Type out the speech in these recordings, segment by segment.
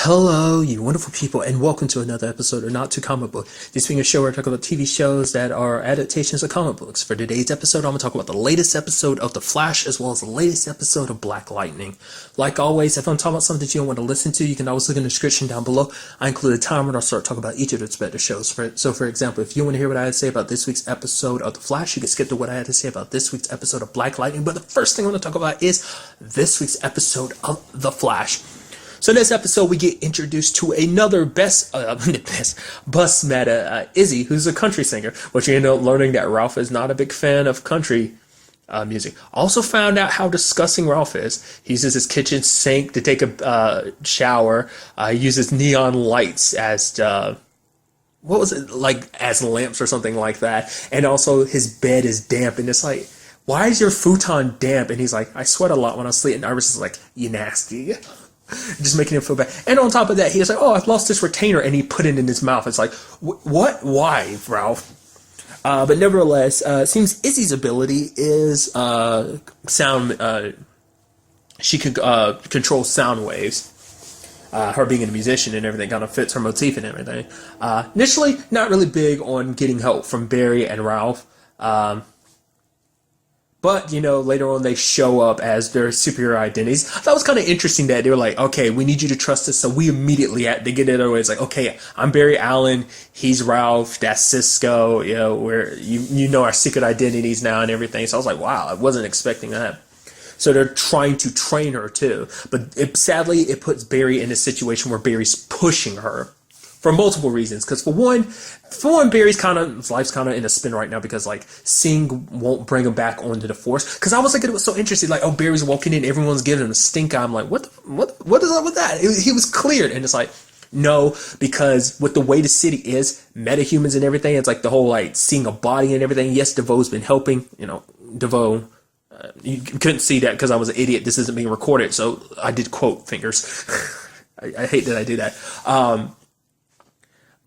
Hello, you wonderful people, and welcome to another episode of Not Too Comic Book. This being a show where I talk about TV shows that are adaptations of comic books. For today's episode, I'm going to talk about the latest episode of The Flash, as well as the latest episode of Black Lightning. Like always, if I'm talking about something that you don't want to listen to, you can always look in the description down below. I include a timer and I'll start talking about each of the respective shows. So for example, if you want to hear what I had to say about this week's episode of The Flash, you can skip to what I had to say about this week's episode of Black Lightning. But the first thing I want to talk about is this week's episode of The Flash. So in this episode, we get introduced to another bus meta, Izzy, who's a country singer, which we end up learning that Ralph is not a big fan of country music. Also found out how disgusting Ralph is. He uses his kitchen sink to take a shower. He uses neon lights as, as lamps or something like that. And also his bed is damp, and it's like, why is your futon damp? And he's like, I sweat a lot when I sleep. And Iris is like, you nasty. Just making him feel bad. And on top of that, he's like, oh, I've lost this retainer, and he put it in his mouth. It's like, what? Why, Ralph? But nevertheless, it seems Izzy's ability is sound. She can control sound waves. Her being a musician and everything kind of fits her motif and everything. Initially, not really big on getting help from Barry and Ralph. But, later on they show up as their superior identities. That was kind of interesting that they were like, okay, we need you to trust us. So we immediately, they get it away. It's like, okay, I'm Barry Allen. He's Ralph. That's Cisco. We're, our secret identities now and everything. So I was like, wow, I wasn't expecting that. So they're trying to train her too. But sadly, it puts Barry in a situation where Barry's pushing her. For multiple reasons, because for one, Barry's his life's kind of in a spin right now because Singh won't bring him back onto the force. Because I was it was so interesting, Barry's walking in, everyone's giving him a stink eye. I'm like, what is up with that? He was cleared, and it's like, no, because with the way the city is, metahumans and everything, it's the whole seeing a body and everything. Yes, DeVoe's been helping, DeVoe. You couldn't see that because I was an idiot. This isn't being recorded, so I did quote fingers. I hate that I do that.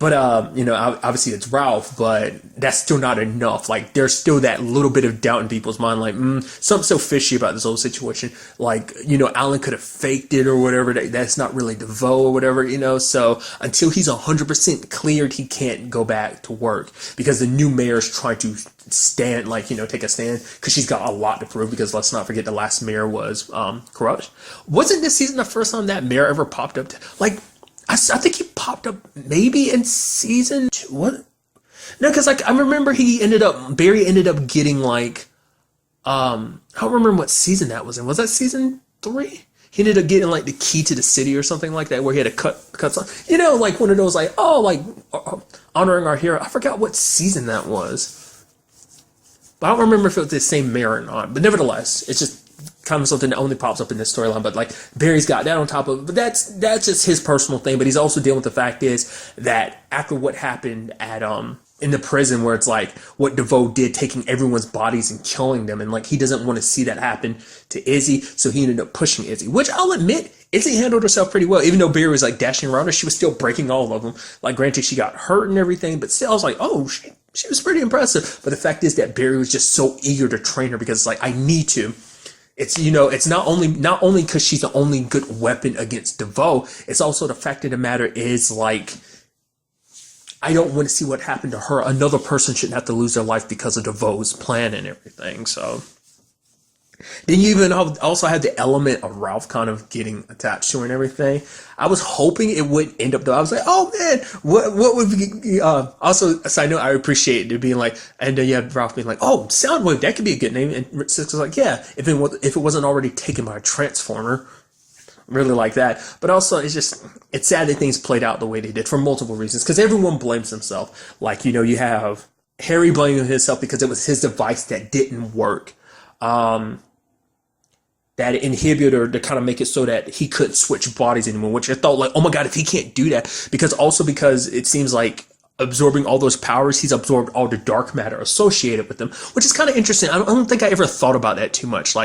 But, obviously it's Ralph, but that's still not enough. There's still that little bit of doubt in people's mind, something so fishy about this whole situation. Alan could have faked it or whatever. That's not really DeVoe or whatever, So until he's 100% cleared, he can't go back to work because the new mayor's trying to stand, take a stand because she's got a lot to prove because let's not forget the last mayor was, corrupt. Wasn't this season the first time that mayor ever popped up? I think he popped up maybe in season 2. What? No, because I remember Barry ended up getting I don't remember what season that was in. Was that season 3? He ended up getting the key to the city or something like that, where he had to cut something. One of those honoring our hero. I forgot what season that was, but I don't remember if it was the same mayor or not. But nevertheless, it's just kind of something that only pops up in this storyline, but Barry's got that on top of it. But that's just his personal thing. But he's also dealing with the fact is that after what happened at in the prison, where it's what DeVoe did, taking everyone's bodies and killing them, and he doesn't want to see that happen to Izzy, so he ended up pushing Izzy, which I'll admit Izzy handled herself pretty well. Even though Barry was dashing around her, she was still breaking all of them. Granted, she got hurt and everything, but still I was oh, she was pretty impressive. But the fact is that Barry was just so eager to train her because I need to. It's, it's not only because she's the only good weapon against DeVoe, it's also the fact of the matter is, I don't want to see what happened to her. Another person shouldn't have to lose their life because of DeVoe's plan and everything, so. Then you even also had the element of Ralph kind of getting attached to her and everything. I was hoping it would end up though. I was like, oh man, what would be, also, so I know I appreciate it being and then you have Ralph being oh, Soundwave, that could be a good name. And Cisco's yeah, if it wasn't already taken by a Transformer. Really like that. But also, it's sad that things played out the way they did for multiple reasons. Because everyone blames himself. You have Harry blaming himself because it was his device that didn't work. That inhibitor to kind of make it so that he couldn't switch bodies anymore, which I thought oh my God, if he can't do that, because it seems absorbing all those powers, he's absorbed all the dark matter associated with them, which is kind of interesting. I don't think I ever thought about that too much.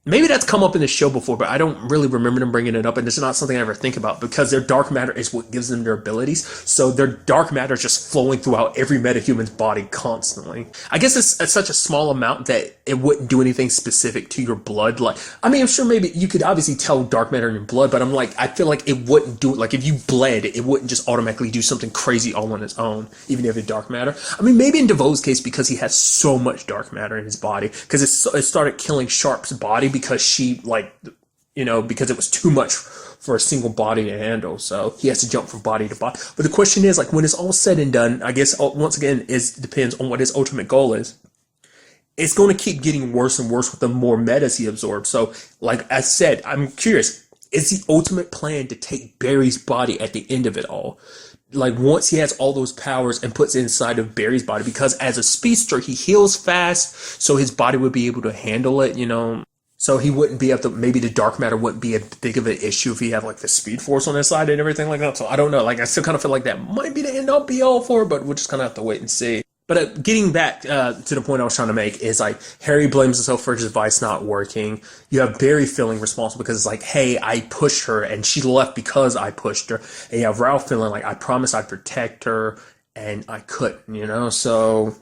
maybe that's come up in the show before, but I don't really remember them bringing it up, and it's not something I ever think about because their dark matter is what gives them their abilities. So their dark matter is just flowing throughout every metahuman's body constantly. I guess it's such a small amount that it wouldn't do anything specific to your blood. Like, I mean, I'm sure maybe you could obviously tell dark matter in your blood, but I'm like, I feel like it wouldn't do it. Like, if you bled, it wouldn't just automatically do something crazy all on its own, even if it's dark matter. I mean, maybe in DeVoe's case, because he has so much dark matter in his body, because it started killing Sharp's body because she, like, because it was too much for a single body to handle. So he has to jump from body to body. But the question is, like, when it's all said and done, I guess, once again, it depends on what his ultimate goal is. It's going to keep getting worse and worse with the more metas he absorbs. So, like I said, I'm curious, is the ultimate plan to take Barry's body at the end of it all? Like, once he has all those powers and puts it inside of Barry's body, because as a speedster, he heals fast, so his body would be able to handle it, So he wouldn't be maybe the dark matter wouldn't be a big of an issue if he had like the speed force on his side and everything like that. So I don't know. Like, I still kind of feel like that might be the end all be all for it, but we'll just kind of have to wait and see. But getting back to the point I was trying to make is, like, Harry blames himself for his device not working. You have Barry feeling responsible because it's like, hey, I pushed her and she left because I pushed her. And you have Ralph feeling like, I promised I'd protect her and I couldn't, So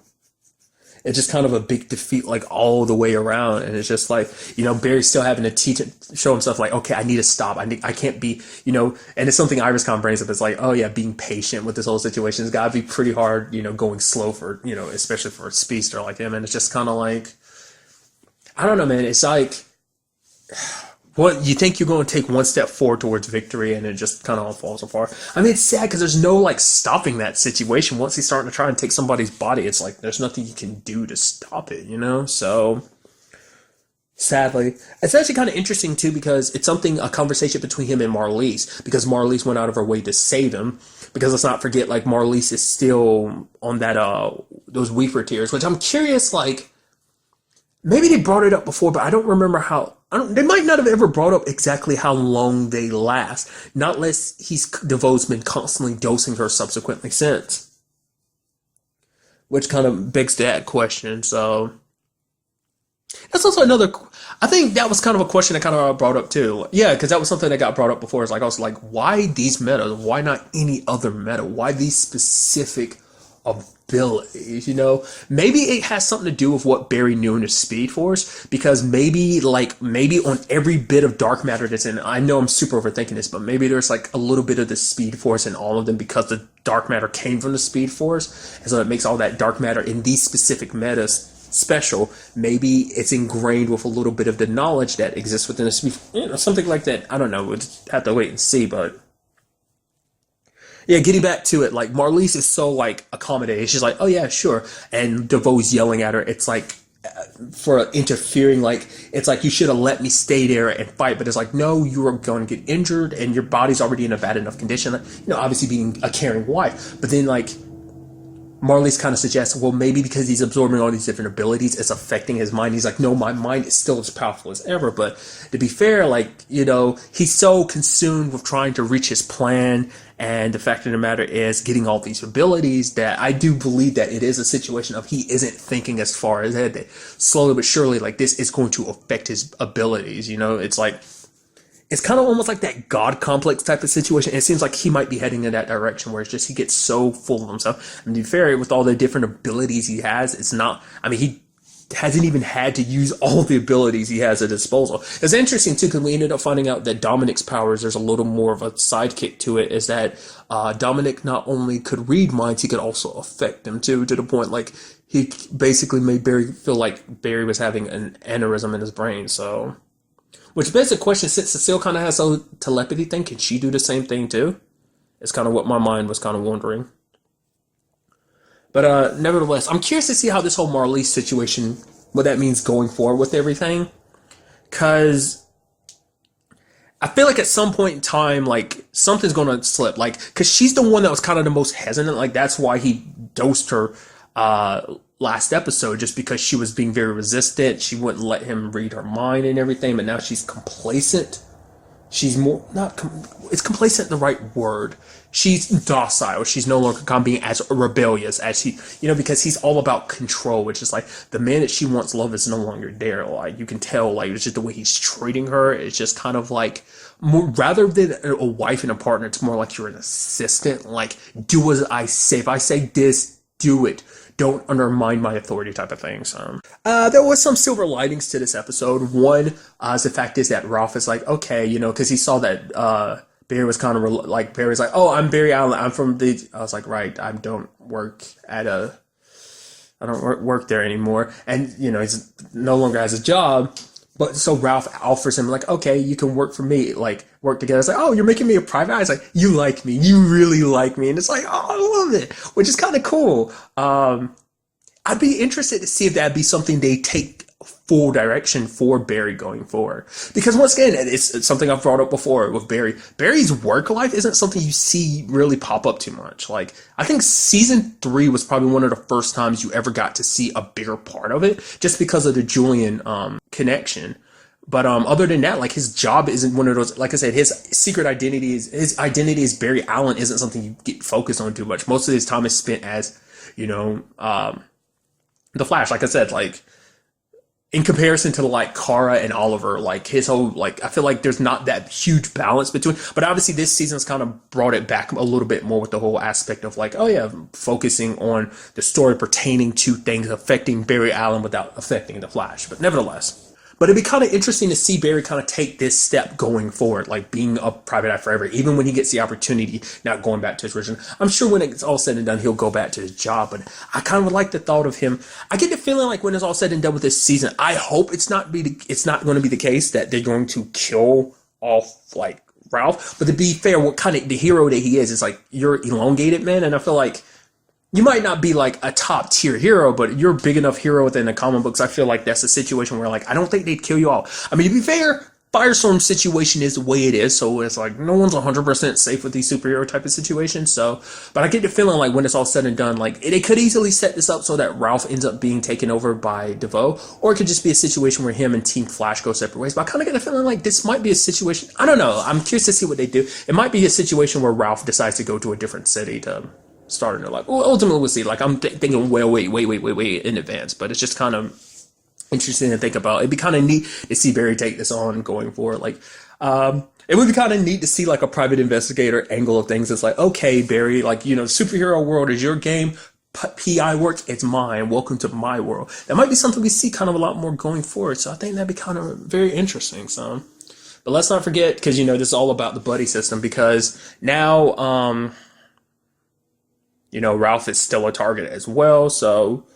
it's just kind of a big defeat, like, all the way around. And it's just like, Barry's still having to show himself like, okay, I need to stop. I can't be, and it's something Iris kind of brings up. It's like, oh yeah, being patient with this whole situation has got to be pretty hard, going slow for, especially for a speedster like him. And it's just kind of like, I don't know, man. It's like, what you think you're going to take one step forward towards victory, and it just kind of all falls apart. I mean, it's sad because there's no, like, stopping that situation. Once he's starting to try and take somebody's body, it's like there's nothing you can do to stop it, So, sadly, it's actually kind of interesting too because it's a conversation between him and Marlise, because Marlise went out of her way to save him. Because let's not forget, like, Marlise is still on that those Weeper tears, which I'm curious, like, maybe they brought it up before, but I don't remember how. They might not have ever brought up exactly how long they last, not unless DeVoe's been constantly dosing her subsequently since. Which kind of begs that question, so. That's also I think that was kind of a question that kind of brought up too. Yeah, because that was something that got brought up before. It's like, I was like, why these metas? Why not any other meta? Why these specific abilities, Maybe it has something to do with what Barry knew in his Speed Force, because maybe on every bit of dark matter that's in, I know I'm super overthinking this, but maybe there's like a little bit of the Speed Force in all of them because the dark matter came from the Speed Force, and so it makes all that dark matter in these specific metas special. Maybe it's ingrained with a little bit of the knowledge that exists within the Speed, something like that. I don't know. We'll just have to wait and see, but. Yeah, getting back to it, like, Marlise is so, like, accommodating. She's like, oh yeah, sure. And DeVoe's yelling at her. It's like, for interfering, like, it's like, you should have let me stay there and fight. But it's like, no, you are going to get injured and your body's already in a bad enough condition. Obviously being a caring wife. But then, like, Marlise kind of suggests, well, maybe because he's absorbing all these different abilities, it's affecting his mind. He's like, no, my mind is still as powerful as ever. But to be fair, like, he's so consumed with trying to reach his plan, and the fact of the matter is getting all these abilities, that I do believe that it is a situation of he isn't thinking as far ahead, that slowly but surely, like, this is going to affect his abilities. It's like, it's kind of almost like that God complex type of situation. It seems like he might be heading in that direction, where it's just he gets so full of himself. I mean, to be fair, with all the different abilities he has, it's not, I mean, he hasn't even had to use all the abilities he has at his disposal. It's interesting too, because we ended up finding out that Dominic's powers, there's a little more of a sidekick to it, is that Dominic not only could read minds, he could also affect them too, to the point, like, he basically made Barry feel like Barry was having an aneurysm in his brain, so. Which begs the question, since Cecile kind of has a telepathy thing, can she do the same thing too? It's kind of what my mind was kind of wondering. But nevertheless, I'm curious to see how this whole Marlise situation, what that means going forward with everything. Because I feel like at some point in time, like, something's going to slip. Like, because she's the one that was kind of the most hesitant. Like, that's why he dosed her last episode, just because she was being very resistant. She wouldn't let him read her mind and everything, but now she's complacent. she's more not it's complacent the right word. She's docile. She's no longer being as rebellious as she, because he's all about control, which is like the man that she wants love is no longer there. Like you can tell, like it's just the way he's treating her. It's just kind of like more rather than a wife and a partner, it's more like you're an assistant. Like do as I say. If I say this, do it. Don't undermine my authority type of thing. So there was some silver linings to this episode. One is the fact is that Ralph is like, okay, because he saw that Barry was kind of like, Barry's like, oh, I'm Barry Allen. I'm from the, I was like, right, I don't work there anymore. And, he's no longer has a job. But so Ralph offers him like, okay, you can work for me, like work together. It's like, oh, you're making me a private eye. It's like, you like me. You really like me. And it's like, oh, I love it, which is kind of cool. I'd be interested to see if that'd be something they take full direction for Barry going forward. Because once again, it's something I've brought up before with Barry. Barry's work life isn't something you see really pop up too much. Like, I think season 3 was probably one of the first times you ever got to see a bigger part of it, just because of the Julian connection. But other than that, like his job isn't one of those, like I said, his identity is Barry Allen isn't something you get focused on too much. Most of his time is spent as, the Flash, like I said, like in comparison to like Kara and Oliver, like his whole, like I feel like there's not that huge balance between, but obviously this season's kind of brought it back a little bit more with the whole aspect of like, oh yeah, focusing on the story pertaining to things affecting Barry Allen without affecting the Flash. But nevertheless. But it'd be kind of interesting to see Barry kind of take this step going forward, like being a private eye forever, even when he gets the opportunity, not going back to his original. I'm sure when it's all said and done, he'll go back to his job, but I kind of like the thought of him. I get the feeling like when it's all said and done with this season, I hope it's not going to be the case that they're going to kill off like Ralph. But to be fair, what kind of the hero that he is like you're elongated, man, and I feel like you might not be like a top tier hero, but you're a big enough hero within the comic books. I feel like that's a situation where like, I don't think they'd kill you all. I mean, to be fair, Firestorm's situation is the way it is. So it's like, no one's 100% safe with these superhero type of situations. So, but I get the feeling like when it's all said and done, like they could easily set this up so that Ralph ends up being taken over by DeVoe, or it could just be a situation where him and Team Flash go separate ways. But I kind of get the feeling like this might be a situation. I don't know. I'm curious to see what they do. It might be a situation where Ralph decides to go to a different city to start in their life. Well, ultimately we'll see. Like I'm thinking, well, wait in advance, but it's just kind of interesting to think about. It'd be kind of neat to see Barry take this on going forward. Like, it would be kind of neat to see like a private investigator angle of things. It's like, okay, Barry, like, superhero world is your game. PI work, it's mine. Welcome to my world. That might be something we see kind of a lot more going forward. So I think that'd be kind of very interesting. So, but let's not forget, because, this is all about the buddy system, because now, Ralph is still a target as well. So,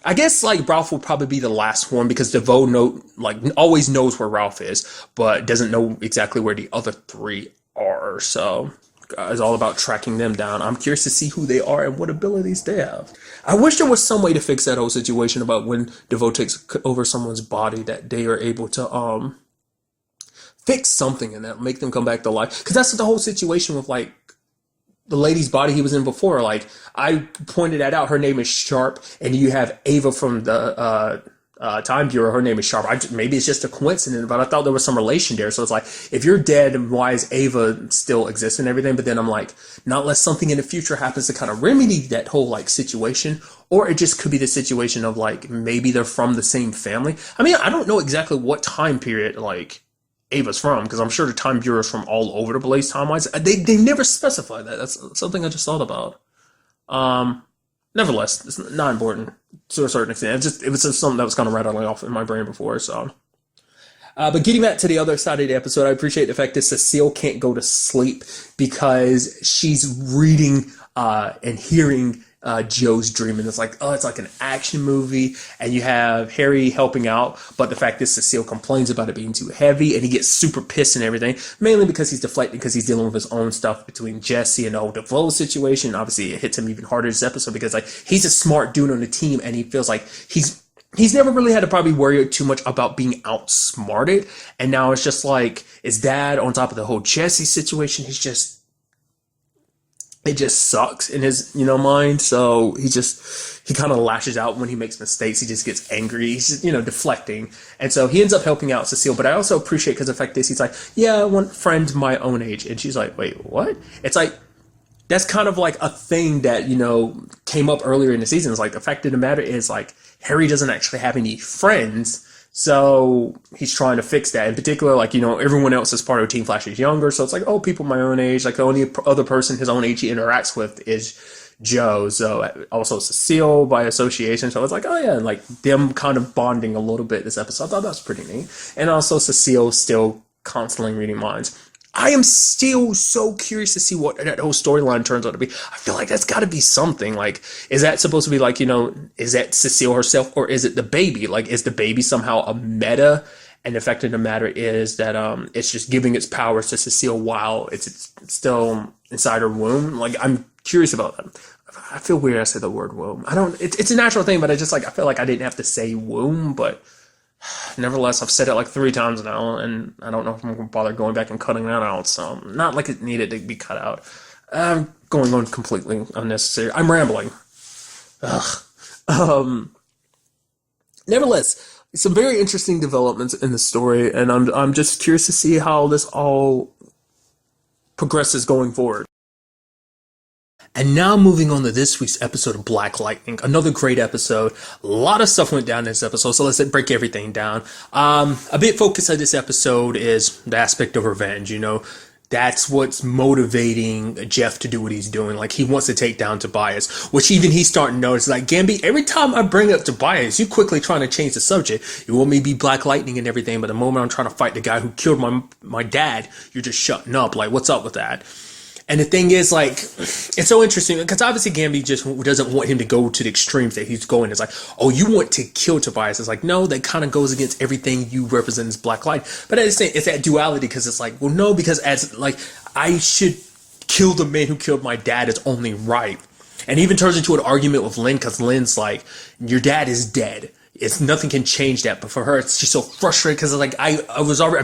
I guess like Ralph will probably be the last one because DeVoe always knows where Ralph is, but doesn't know exactly where the other 3 are. So it's all about tracking them down. I'm curious to see who they are and what abilities they have. I wish there was some way to fix that whole situation about when DeVoe takes over someone's body that they are able to fix something in that, make them come back to life. Because that's the whole situation with like the lady's body he was in before. Like I pointed that out. Her name is Sharp, and you have Ava from the Time Bureau. Her name is Sharp. Maybe it's just a coincidence, but I thought there was some relation there. So it's like, if you're dead, why is Ava still exist and everything? But then I'm like, not unless something in the future happens to kind of remedy that whole like situation, or it just could be the situation of like maybe they're from the same family. I mean, I don't know exactly what time period like Ava's from, because I'm sure the Time Bureau is from all over the place time-wise. They never specify that. That's something I just thought about. Nevertheless, it's not important to a certain extent. It was just something that was kind of rattling off in my brain before. So, but getting back to the other side of the episode, I appreciate the fact that Cecile can't go to sleep because she's reading and hearing Joe's dream, and it's like an action movie, and you have Harry helping out, but the fact is Cecile complains about it being too heavy, and he gets super pissed and everything, mainly because he's deflecting, because he's dealing with his own stuff between Jesse and the whole DeVoe situation. Obviously it hits him even harder this episode because like he's a smart dude on the team, and he feels like he's never really had to probably worry too much about being outsmarted, and now it's just like his dad on top of the whole Jesse situation. it just sucks in his, mind. So he kind of lashes out when he makes mistakes. He just gets angry. He's just, deflecting. And so he ends up helping out Cecile. But I also appreciate, because the fact is, he's like, yeah, I want friends my own age. And she's like, wait, what? It's like, that's kind of like a thing that, came up earlier in the season. It's like, the fact of the matter is, like, Harry doesn't actually have any friends. So he's trying to fix that. In particular, like, everyone else is part of Team Flash is younger. So it's like, oh, people my own age. Like, the only other person his own age he interacts with is Joe. So also Cecile by association. So it's like, oh yeah, like them kind of bonding a little bit this episode. I thought that was pretty neat. And also Cecile still constantly reading minds. I am still so curious to see what that whole storyline turns out to be. I feel like that's got to be something. Like, is that supposed to be like, is that Cecile herself, or is it the baby? Like, is the baby somehow a meta? And the fact of the matter is that it's just giving its powers to Cecile while it's still inside her womb. Like, I'm curious about that. I feel weird I say the word womb. It's a natural thing, but I feel like I didn't have to say womb, but nevertheless, I've said it like 3 times now, and I don't know if I'm going to bother going back and cutting that out. So, not like it needed to be cut out. I'm going on completely unnecessary. I'm rambling. Nevertheless, some very interesting developments in the story, and I'm just curious to see how this all progresses going forward. And now moving on to this week's episode of Black Lightning, another great episode. A lot of stuff went down in this episode, so let's break everything down. A big focus of this episode is the aspect of revenge, That's what's motivating Jeff to do what he's doing. Like, he wants to take down Tobias, which even he's starting to notice. Like, Gamby, every time I bring up Tobias, you quickly trying to change the subject. You want me to be Black Lightning and everything, but the moment I'm trying to fight the guy who killed my dad, you're just shutting up. Like, what's up with that? And the thing is, like, it's so interesting because obviously Gamby just doesn't want him to go to the extremes that he's going. It's like, oh, you want to kill Tobias. It's like, no, that kind of goes against everything you represent as Black Light. But at the same, it's that duality because it's like, well, no, because as like, I should kill the man who killed my dad is only right. And it even turns into an argument with Lynn because Lynn's like, your dad is dead. It's nothing can change that, but for her, it's just so frustrating because like I've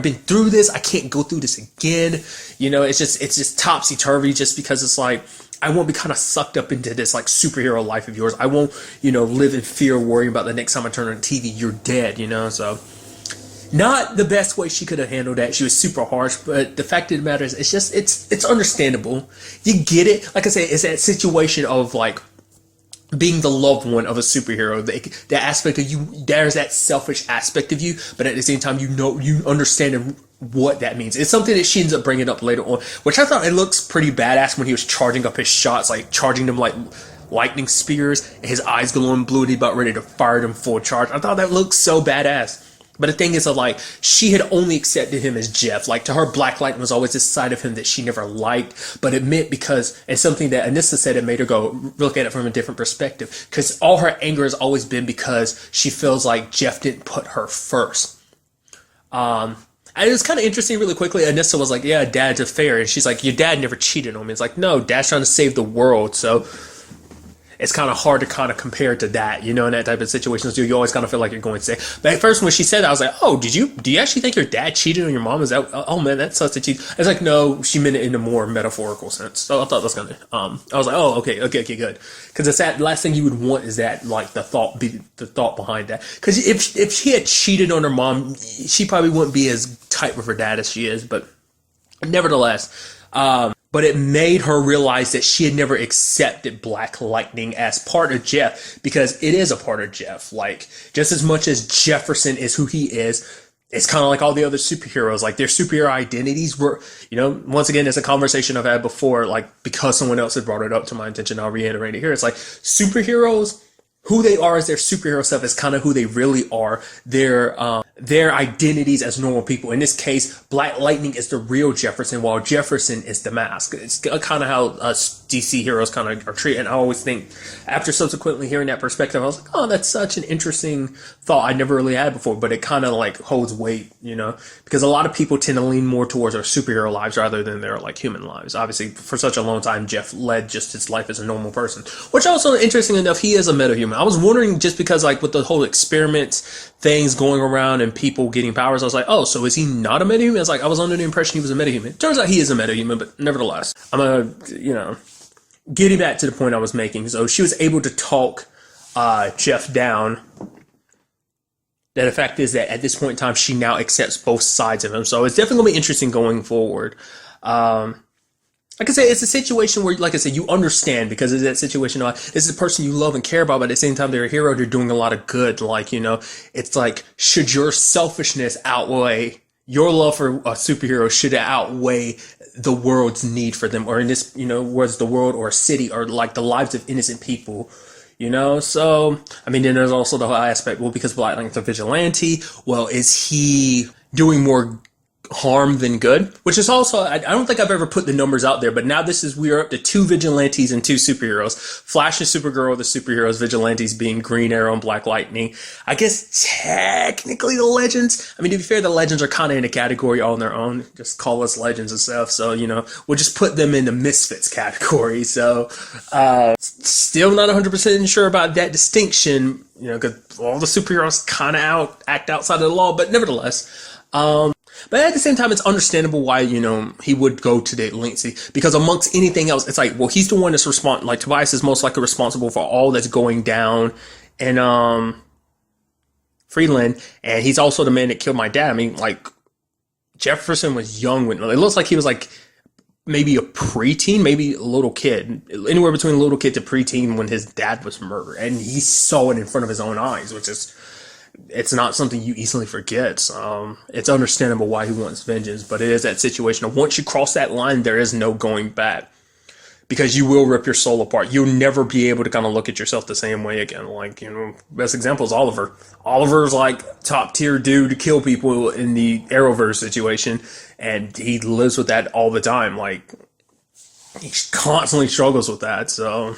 been through this. I can't go through this again. It's just topsy turvy. Just because it's like I won't be kind of sucked up into this like superhero life of yours. I won't live in fear, worrying about the next time I turn on TV, you're dead. So not the best way she could have handled that. She was super harsh, but the fact of the matter is, it's understandable. You get it. Like I said, it's that situation of like being the loved one of a superhero, that aspect of you, there's that selfish aspect of you, but at the same time, you understand what that means. It's something that she ends up bringing up later on, which I thought it looks pretty badass when he was charging up his shots, like charging them like lightning spears, and his eyes glowing blue, and he about ready to fire them full charge. I thought that looked so badass. But the thing is, like, she had only accepted him as Jeff. Like, to her, Black Lightning was always this side of him that she never liked. But it meant because, and something that Anissa said, it made her go look at it from a different perspective. Because all her anger has always been because she feels like Jeff didn't put her first. And it was kind of interesting really quickly. Anissa was like, yeah, Dad's a fair. And she's like, your dad never cheated on me. It's like, no, Dad's trying to save the world. So it's kind of hard to kind of compare to that, in that type of situations. You always kind of feel like you're going to say. But at first, when she said that, I was like, oh, do you actually think your dad cheated on your mom? Is that, oh man, that's such a cheat. I was like, no, she meant it in a more metaphorical sense. So I thought that was kind of, I was like, oh, okay, good. Because it's that last thing you would want is that, like, the thought behind that. Because if she had cheated on her mom, she probably wouldn't be as tight with her dad as she is. But nevertheless, but it made her realize that she had never accepted Black Lightning as part of Jeff, because it is a part of Jeff. Like, just as much as Jefferson is who he is, it's kind of like all the other superheroes. Like, their superhero identities were, once again, it's a conversation I've had before, like, because someone else had brought it up to my attention, I'll reiterate it here. It's like, superheroes, who they are as their superhero self is kind of who they really are. Their identities as normal people. In this case, Black Lightning is the real Jefferson, while Jefferson is the mask. It's kind of how us DC heroes kind of are treated. And I always think, after subsequently hearing that perspective, I was like, oh, that's such an interesting thought I never really had before. But it kind of like holds weight, because a lot of people tend to lean more towards our superhero lives rather than their like human lives. Obviously, for such a long time, Jeff led just his life as a normal person, which also, interesting enough, he is a metahuman. I was wondering, just because like with the whole experiments things going around and people getting powers, I was like, oh, so is he not a metahuman? It's like, I was under the impression he was a metahuman. Turns out he is a metahuman, but nevertheless, I'm getting back to the point I was making, so she was able to talk Jeff down. The fact is that at this point in time, she now accepts both sides of him. So it's definitely going to be interesting going forward. Like I said, it's a situation where, like I said, you understand because it's that situation. This is a person you love and care about, but at the same time, they're a hero. They're doing a lot of good. Like, it's like, should your selfishness outweigh your love for a superhero? Should it outweigh the world's need for them? Or in this, was the world or a city or like the lives of innocent people? So, I mean, then there's also the whole aspect, well, because Black Lightning's a vigilante, well, is he doing more harm than good? Which is also, I don't think I've ever put the numbers out there, but now we are up to 2 vigilantes and 2 superheroes. Flash and Supergirl, the superheroes, vigilantes being Green Arrow and Black Lightning. I guess technically the Legends, I mean, to be fair, the Legends are kind of in a category all on their own. Just call us Legends and stuff. So, we'll just put them in the Misfits category. So, still not 100% sure about that distinction, because all the superheroes kind of act outside of the law, but nevertheless, but at the same time, it's understandable why, he would go to that lengths, because amongst anything else, it's like, well, he's the one that's like Tobias is most likely responsible for all that's going down in, Freeland, and he's also the man that killed my dad. I mean, like, Jefferson was young when, it looks like he was like, maybe a preteen, maybe a little kid, anywhere between a little kid to preteen when his dad was murdered, and he saw it in front of his own eyes, which is, it's not something you easily forget. It's understandable why he wants vengeance, but it is that situation of once you cross that line, there is no going back, because you will rip your soul apart. You'll never be able to kind of look at yourself the same way again. Like, best example is Oliver. Oliver's like top tier dude to kill people in the Arrowverse situation, and he lives with that all the time. Like, he constantly struggles with that, so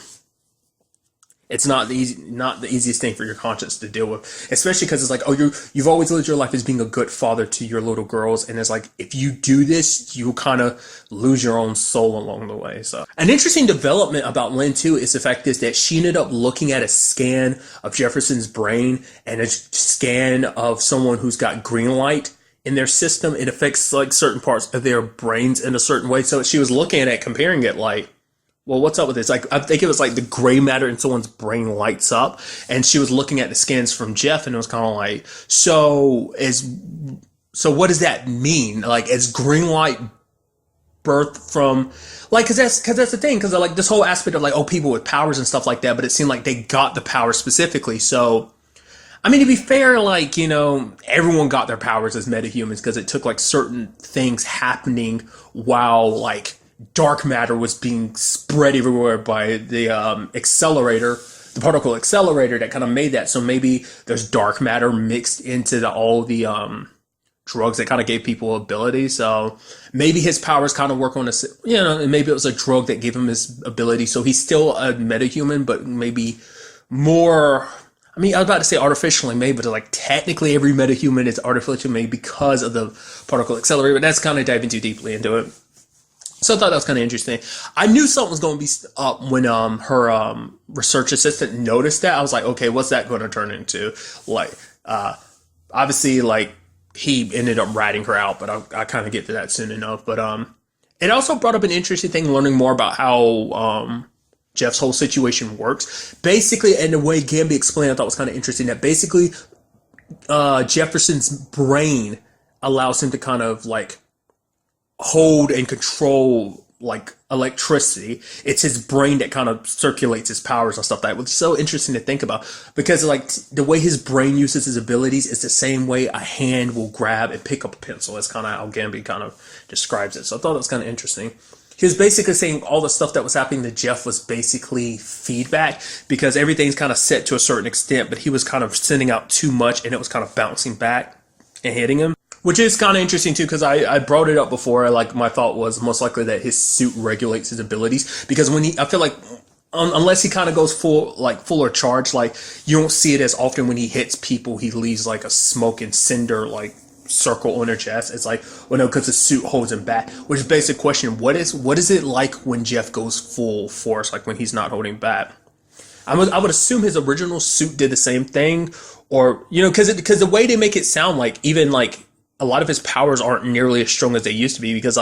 it's not the easiest thing for your conscience to deal with, especially because it's like, oh, you've always lived your life as being a good father to your little girls, and it's like, if you do this, you kind of lose your own soul along the way. So, an interesting development about Lynn too is the fact is that she ended up looking at a scan of Jefferson's brain and a scan of someone who's got green light in their system. It affects like certain parts of their brains in a certain way. So she was looking at it, comparing it, like, well, what's up with this? Like, I think it was like the gray matter in someone's brain lights up, and she was looking at the scans from Jeff, and it was kind of like, so what does that mean? Like, is green light birth from, like, cause that's the thing, cause like this whole aspect of like, oh, people with powers and stuff like that, but it seemed like they got the power specifically. So, I mean, to be fair, like, everyone got their powers as metahumans, cause it took like certain things happening while like dark matter was being spread everywhere by the accelerator, the particle accelerator that kind of made that. So maybe there's dark matter mixed into all the drugs that kind of gave people ability. So maybe his powers kind of work on and maybe it was a drug that gave him his ability. So he's still a metahuman, but maybe more. I mean, I was about to say artificially made, but like technically every metahuman is artificially made because of the particle accelerator. But that's kind of diving too deeply into it. So I thought that was kind of interesting. I knew something was going to be up when her research assistant noticed that. I was like, okay, what's that going to turn into? Like, obviously, like, he ended up ratting her out, but I kind of get to that soon enough. But it also brought up an interesting thing, learning more about how Jeff's whole situation works. Basically, and the way Gamby explained, I thought was kind of interesting, that basically Jefferson's brain allows him to kind of, like, hold and control like electricity. It's his brain that kind of circulates his powers and stuff like that, which is so interesting to think about, because like the way his brain uses his abilities is the same way a hand will grab and pick up a pencil. That's kind of how Gamby kind of describes it. So I thought that was kind of interesting. He was basically saying all the stuff that was happening to Jeff was basically feedback, because everything's kind of set to a certain extent, but he was kind of sending out too much and it was kind of bouncing back and hitting him. Which is kind of interesting too, because I brought it up before. Like, my thought was most likely that his suit regulates his abilities, because I feel like unless he kind of goes fuller charge, like, you don't see it as often when he hits people. He leaves like a smoke and cinder like circle on their chest. It's like, well, no, because the suit holds him back. Which is basic question: what is it like when Jeff goes full force, like when he's not holding back? I would assume his original suit did the same thing, or because the way they make it sound, like even like a lot of his powers aren't nearly as strong as they used to be because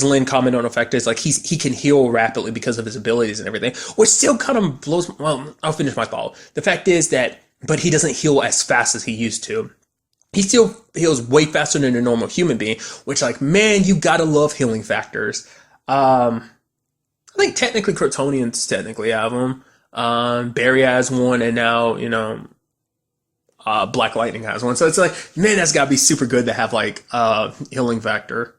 Lynn commented on the fact is like he can heal rapidly because of his abilities and everything, which still kind of blows. Well, I'll finish my thought. The fact is that, but he doesn't heal as fast as he used to. He still heals way faster than a normal human being, which like, man, you gotta love healing factors. I think technically Kryptonians technically have them. Barry has one, and now Black Lightning has one. So it's like, man, that's gotta be super good to have like healing factor,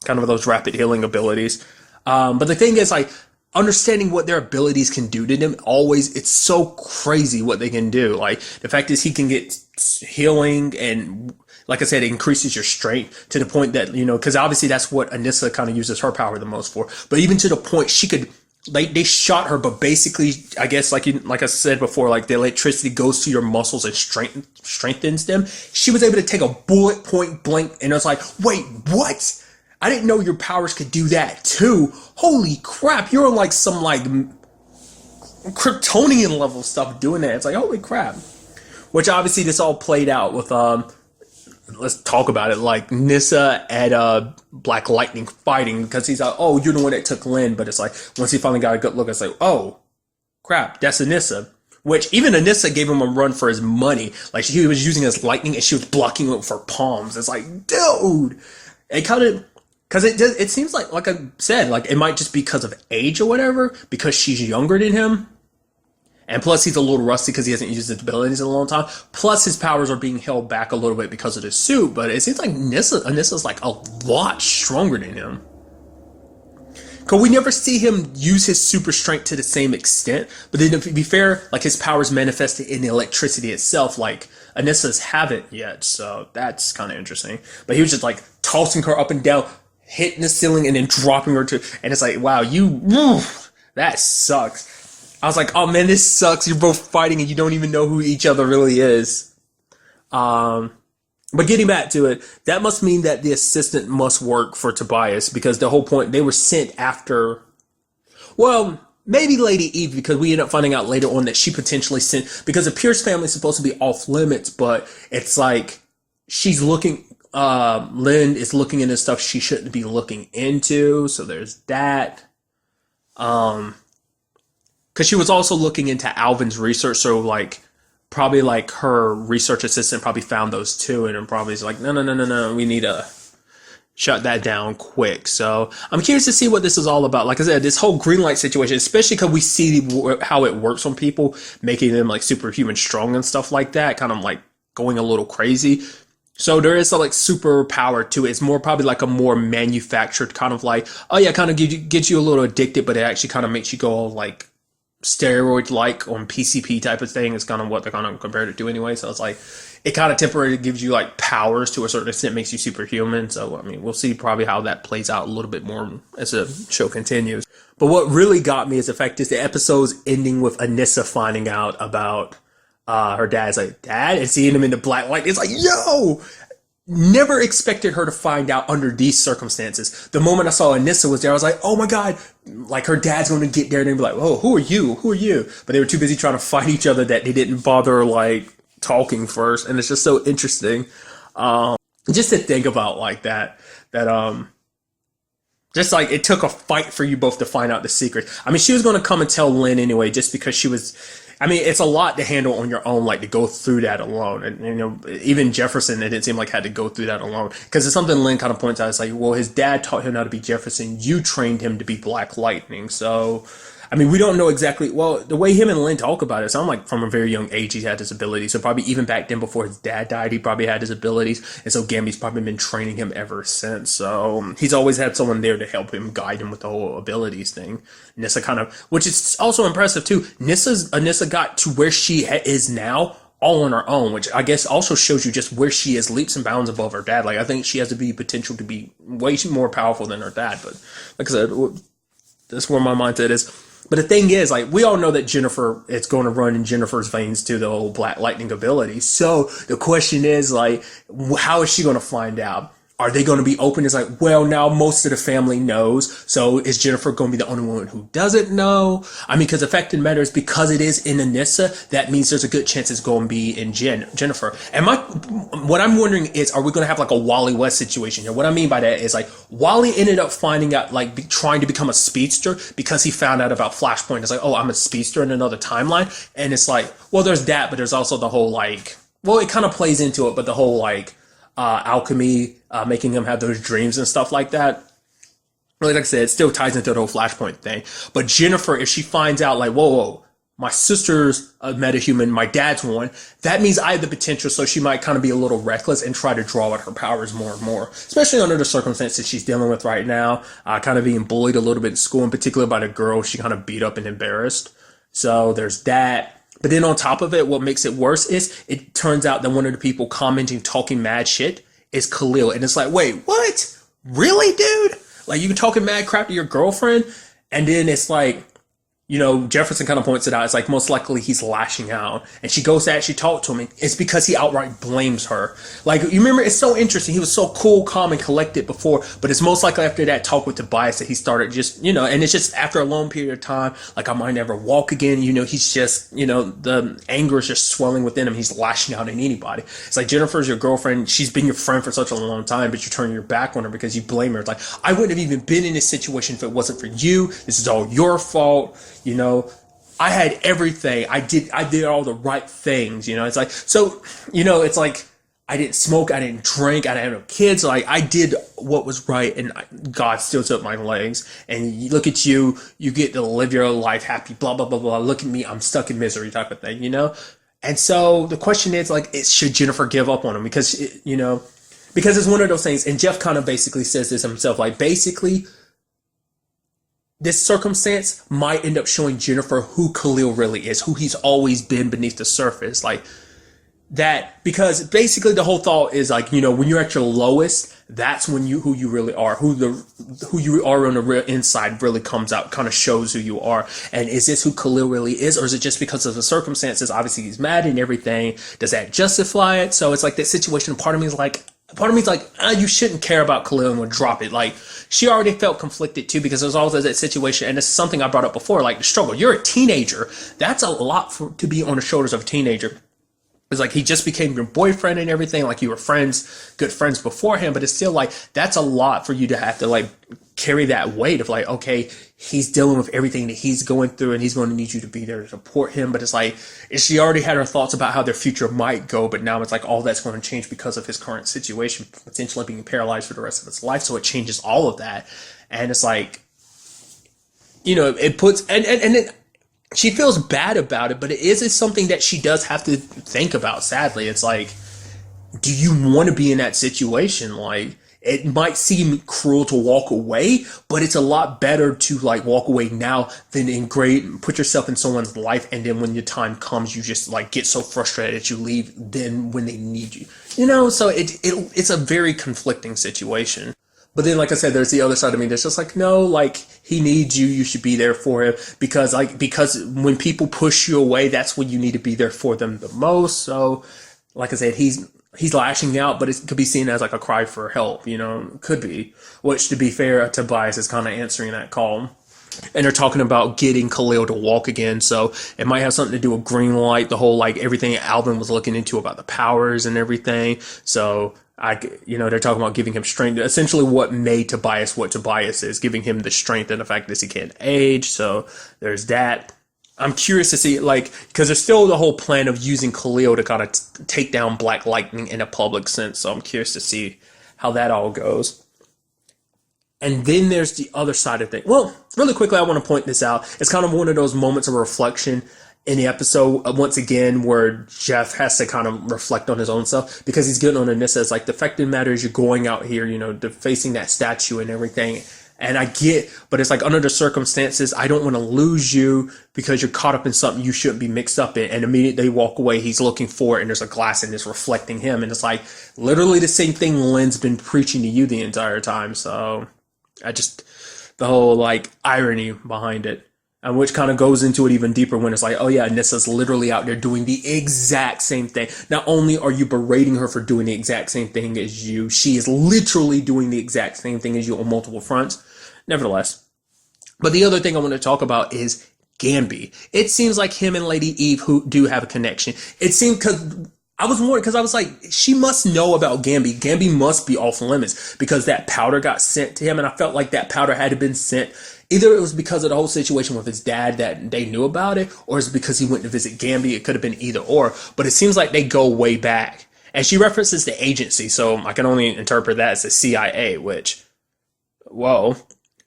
kind of those rapid healing abilities. But the thing is, like, understanding what their abilities can do to them, it's so crazy what they can do. Like, the fact is he can get healing, and like I said, it increases your strength to the point that, because obviously that's what Anissa kind of uses her power the most for. But even to the point she could, like, they shot her, but basically, I guess, like I said before, like the electricity goes to your muscles and strengthens them. She was able to take a bullet point blank, and I was like, wait, what? I didn't know your powers could do that too. Holy crap, you're on like some like Kryptonian level stuff doing that. It's like, holy crap. Which obviously this all played out with let's talk about it, like Nyssa and Black Lightning fighting, because he's like, oh, you're the one that took Lynn. But it's like, once he finally got a good look, it's like, oh crap, that's Anissa. Which even Anissa gave him a run for his money. Like, he was using his lightning and she was blocking it with her palms. It's like, dude, it kind of, because it seems like I said, like it might just be because of age or whatever, because she's younger than him. And plus, he's a little rusty because he hasn't used his abilities in a long time. Plus, his powers are being held back a little bit because of the suit. But it seems like Anissa's like a lot stronger than him. Because we never see him use his super strength to the same extent. But then, to be fair, like his powers manifested in the electricity itself. Like Anissa's haven't yet. So that's kind of interesting. But he was just like tossing her up and down, hitting the ceiling, and then dropping her to. And it's like, wow, that sucks. I was like, oh man, this sucks. You're both fighting and you don't even know who each other really is. But getting back to it, that must mean that the assistant must work for Tobias, because the whole point, they were sent after, well, maybe Lady Eve, because we end up finding out later on that she potentially sent, because the Pierce family is supposed to be off limits, but it's like she's looking, Lynn is looking into stuff she shouldn't be looking into. So there's that. Because she was also looking into Alvin's research, so like probably like her research assistant probably found those too, and then probably is like, no, we need to shut that down quick. So I'm curious to see what this is all about. Like I said, this whole green light situation, especially because we see how it works on people, making them like superhuman strong and stuff like that, kind of like going a little crazy. So there is a like super power to it. It's more probably like a more manufactured kind of like, oh yeah, kind of gets you a little addicted, but it actually kind of makes you go like steroid like on PCP type of thing is kind of what they're kind of compared it to anyway. So it's like it kind of temporarily gives you like powers to a certain extent, makes you superhuman. So I mean, we'll see probably how that plays out a little bit more as the show continues. But what really got me is the fact is the episode's ending with Anissa finding out about her dad's like, dad, and seeing him in the black light. It's like, yo, never expected her to find out under these circumstances. The moment I saw Anissa was there, I was like, oh my God, like her dad's going to get there and be like, oh, who are you? Who are you? But they were too busy trying to fight each other that they didn't bother like talking first. And it's just so interesting. Just to think about like that just like it took a fight for you both to find out the secret. I mean, she was going to come and tell Lynn anyway, just because she was, I mean, it's a lot to handle on your own, like to go through that alone. And, even Jefferson, it didn't seem like had to go through that alone. Because it's something Lynn kind of points out. It's like, well, his dad taught him how to be Jefferson. You trained him to be Black Lightning. So, I mean, we don't know exactly. Well, the way him and Lynn talk about it, it sounds like from a very young age he had his abilities. So probably even back then before his dad died, he probably had his abilities. And so Gamby's probably been training him ever since. So he's always had someone there to help him, guide him with the whole abilities thing. Nyssa kind of, which is also impressive too. Nyssa got to where she is now all on her own, which I guess also shows you just where she is leaps and bounds above her dad. Like I think she has the potential to be way more powerful than her dad. But like I said, that's where my mindset is. But the thing is, like, we all know that Jennifer, it's going to run in Jennifer's veins to the whole Black Lightning ability. So the question is, like, how is she going to find out? are they going to be open? It's like, well, now most of the family knows. So is Jennifer going to be the only one who doesn't know? I mean, because the fact of the matter is, because it is in Anissa, that means there's a good chance it's going to be in Jennifer. And what I'm wondering is, are we going to have like a Wally West situation here? What I mean by that is, like, Wally ended up finding out, like, trying to become a speedster because he found out about Flashpoint. It's like, oh, I'm a speedster in another timeline. And it's like, well, there's that, but there's also the whole, like, well, it kind of plays into it, but the whole, like, alchemy, making him have those dreams and stuff like that. Really, like I said, it still ties into the whole Flashpoint thing. But Jennifer, if she finds out, like, whoa, my sister's a metahuman, my dad's one, that means I have the potential, so she might kind of be a little reckless and try to draw out her powers more and more, especially under the circumstances she's dealing with right now, kind of being bullied a little bit in school, in particular by the girl she kind of beat up and embarrassed. So there's that. But then on top of it, what makes it worse is it turns out that one of the people commenting, talking mad shit is Khalil. And it's like, wait, what? Really, dude? Like, you talking mad crap to your girlfriend? And then it's like, you know, Jefferson kind of points it out. It's like, most likely he's lashing out. And she goes to actually talk to him. And it's because he outright blames her. Like, you remember, it's so interesting. He was so cool, calm, and collected before. But it's most likely after that talk with Tobias that he started just, you know, and it's just after a long period of time, like, I might never walk again. You know, he's just, you know, the anger is just swelling within him. He's lashing out at anybody. It's like, Jennifer's your girlfriend. She's been your friend for such a long time, but you're turning your back on her because you blame her. It's like, I wouldn't have even been in this situation if it wasn't for you. This is all your fault. You know, I had everything. I did all the right things. You know, it's like, so, you know, it's like, I didn't smoke, I didn't drink, I didn't have no kids. Like, I did what was right, and God still took my legs. And you look at you, you get to live your life happy, blah, blah, blah, blah. Look at me, I'm stuck in misery type of thing, you know? And so the question is, like, should Jennifer give up on him? Because, you know, because it's one of those things. And Jeff kind of basically says this himself, like, basically, this circumstance might end up showing Jennifer who Khalil really is, who he's always been beneath the surface. Like, that, because basically the whole thought is, like, you know, when you're at your lowest, that's when who you really are, who you are on the real inside really comes out, kind of shows who you are. And is this who Khalil really is, or is it just because of the circumstances? Obviously he's mad and everything. Does that justify it? So it's like that situation. Part of me is like, you shouldn't care about Khalil and would drop it. Like, she already felt conflicted too, because there's always that situation, and it's something I brought up before, like the struggle. You're a teenager. That's a lot to be on the shoulders of a teenager. It's like, he just became your boyfriend and everything. Like, you were friends, good friends before him, but it's still like, that's a lot for you to have to, like, carry that weight of, like, okay, he's dealing with everything that he's going through, and he's going to need you to be there to support him. But it's like, she already had her thoughts about how their future might go, but now it's like all that's going to change because of his current situation, potentially being paralyzed for the rest of his life. So it changes all of that. And it's like, you know, it puts, and it, she feels bad about it, but it is something that she does have to think about, sadly. It's like, do you want to be in that situation? Like, it might seem cruel to walk away, but it's a lot better to, like, walk away now than put yourself in someone's life, and then when your time comes, you just, like, get so frustrated that you leave then when they need you. You know, so it's a very conflicting situation. But then, like I said, there's the other side of me that's just like, no, like, he needs you. You should be there for him, because when people push you away, that's when you need to be there for them the most. So, like I said, he's lashing out, but it could be seen as like a cry for help, you know, could be. Which, to be fair, Tobias is kind of answering that call. And they're talking about getting Khalil to walk again, so it might have something to do with green light, the whole, like, everything Alvin was looking into about the powers and everything. So, they're talking about giving him strength. Essentially what made Tobias what Tobias is, giving him the strength and the fact that he can't age. So there's that. I'm curious to see, like, because there's still the whole plan of using Khalil to kind of take down Black Lightning in a public sense. So I'm curious to see how that all goes. And then there's the other side of things. Well, really quickly, I want to point this out. It's kind of one of those moments of reflection in the episode, once again, where Jeff has to kind of reflect on his own self, because he's getting on Anissa. It's like, the fact of the matter is, you're going out here, you know, facing that statue and everything. And I get, but it's like, under the circumstances, I don't want to lose you because you're caught up in something you shouldn't be mixed up in. And immediately they walk away, he's looking for it, and there's a glass and it's reflecting him. And it's like, literally the same thing Lynn's been preaching to you the entire time. So the whole, like, irony behind it. And which kind of goes into it even deeper when it's like, oh yeah, Nissa's literally out there doing the exact same thing. Not only are you berating her for doing the exact same thing as you, she is literally doing the exact same thing as you on multiple fronts. Nevertheless. But the other thing I want to talk about is Gamby. It seems like him and Lady Eve who do have a connection. It seemed because I was worried because I was like, she must know about Gamby. Gamby must be off limits because that powder got sent to him. And I felt like that powder had been sent. Either it was because of the whole situation with his dad that they knew about it, or it's because he went to visit Gamby. It could have been either or. But it seems like they go way back. And she references the agency. So I can only interpret that as the CIA, which, whoa.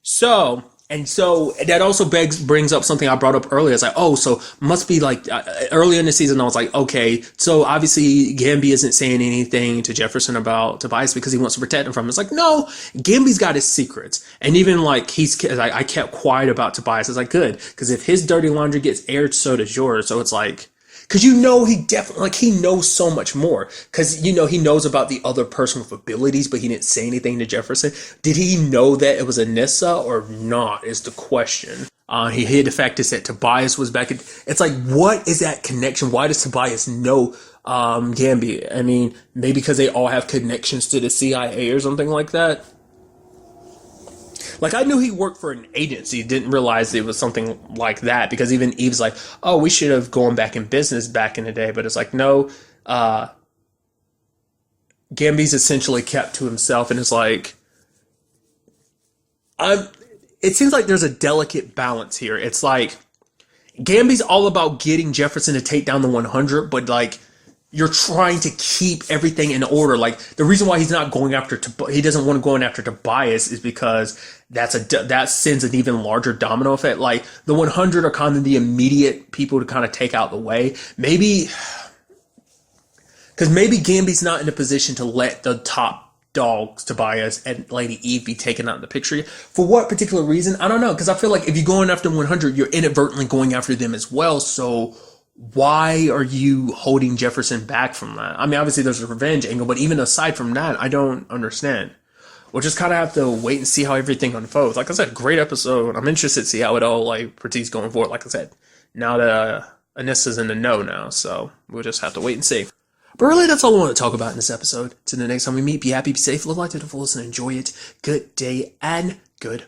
So that also brings up something I brought up earlier. It's like, oh, so must be like earlier in the season, I was like, okay, so obviously Gamby isn't saying anything to Jefferson about Tobias because he wants to protect him from him. It's like, no, Gamby's got his secrets. And even like I kept quiet about Tobias. It's like, good, because if his dirty laundry gets aired, so does yours. So it's like, because he definitely, like, he knows so much more. Because, he knows about the other person with abilities, but he didn't say anything to Jefferson. Did he know that it was Anissa or not is the question. He hid the fact that Tobias was back. It's like, what is that connection? Why does Tobias know Gamby? I mean, maybe because they all have connections to the CIA or something like that. Like, I knew he worked for an agency, didn't realize it was something like that, because even Eve's like, oh, we should have gone back in business back in the day, but it's like, no, Gamby's essentially kept to himself, and it's like, it seems like there's a delicate balance here. It's like, Gamby's all about getting Jefferson to take down the 100, but like, you're trying to keep everything in order. Like, the reason why he's not going after, he doesn't want to go after Tobias is because that sends an even larger domino effect. Like, the 100 are kind of the immediate people to kind of take out the way. Maybe Gamby's not in a position to let the top dogs, Tobias and Lady Eve, be taken out of the picture. For what particular reason? I don't know. Because I feel like if you're going after 100, you're inadvertently going after them as well. So why are you holding Jefferson back from that? I mean, obviously there's a revenge angle, but even aside from that, I don't understand. We'll just kind of have to wait and see how everything unfolds. Like I said, great episode. I'm interested to see how it all proceeds going forward. Like I said, now that Anissa's in the know now, so we'll just have to wait and see. But really, that's all I want to talk about in this episode. Till the next time we meet, be happy, be safe, live life to the fullest, and enjoy it. Good day and good